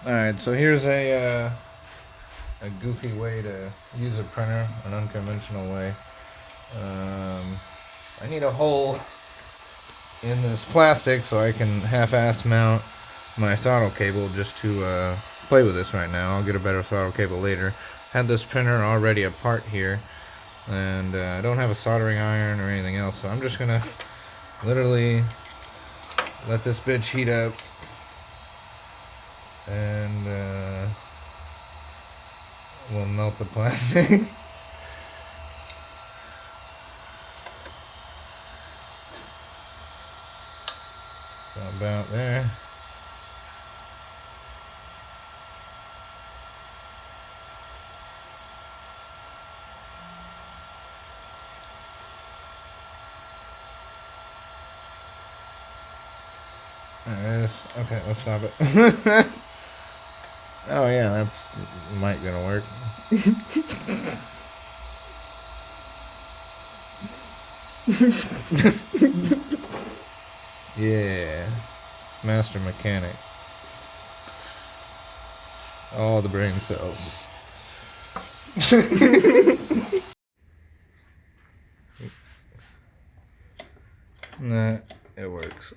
Alright, so here's a goofy way to use a printer, an unconventional way. I need a hole in this plastic so I can half-ass mount my throttle cable just to play with this right now. I'll get a better throttle cable later. Had this printer already apart here, and I don't have a soldering iron or anything else, so I'm just gonna literally let this bitch heat up and we'll melt the plastic. So about there. There it is. Okay, let's stop it. Oh yeah, that's might gonna work. Yeah, master mechanic. All the brain cells. Nah, it works.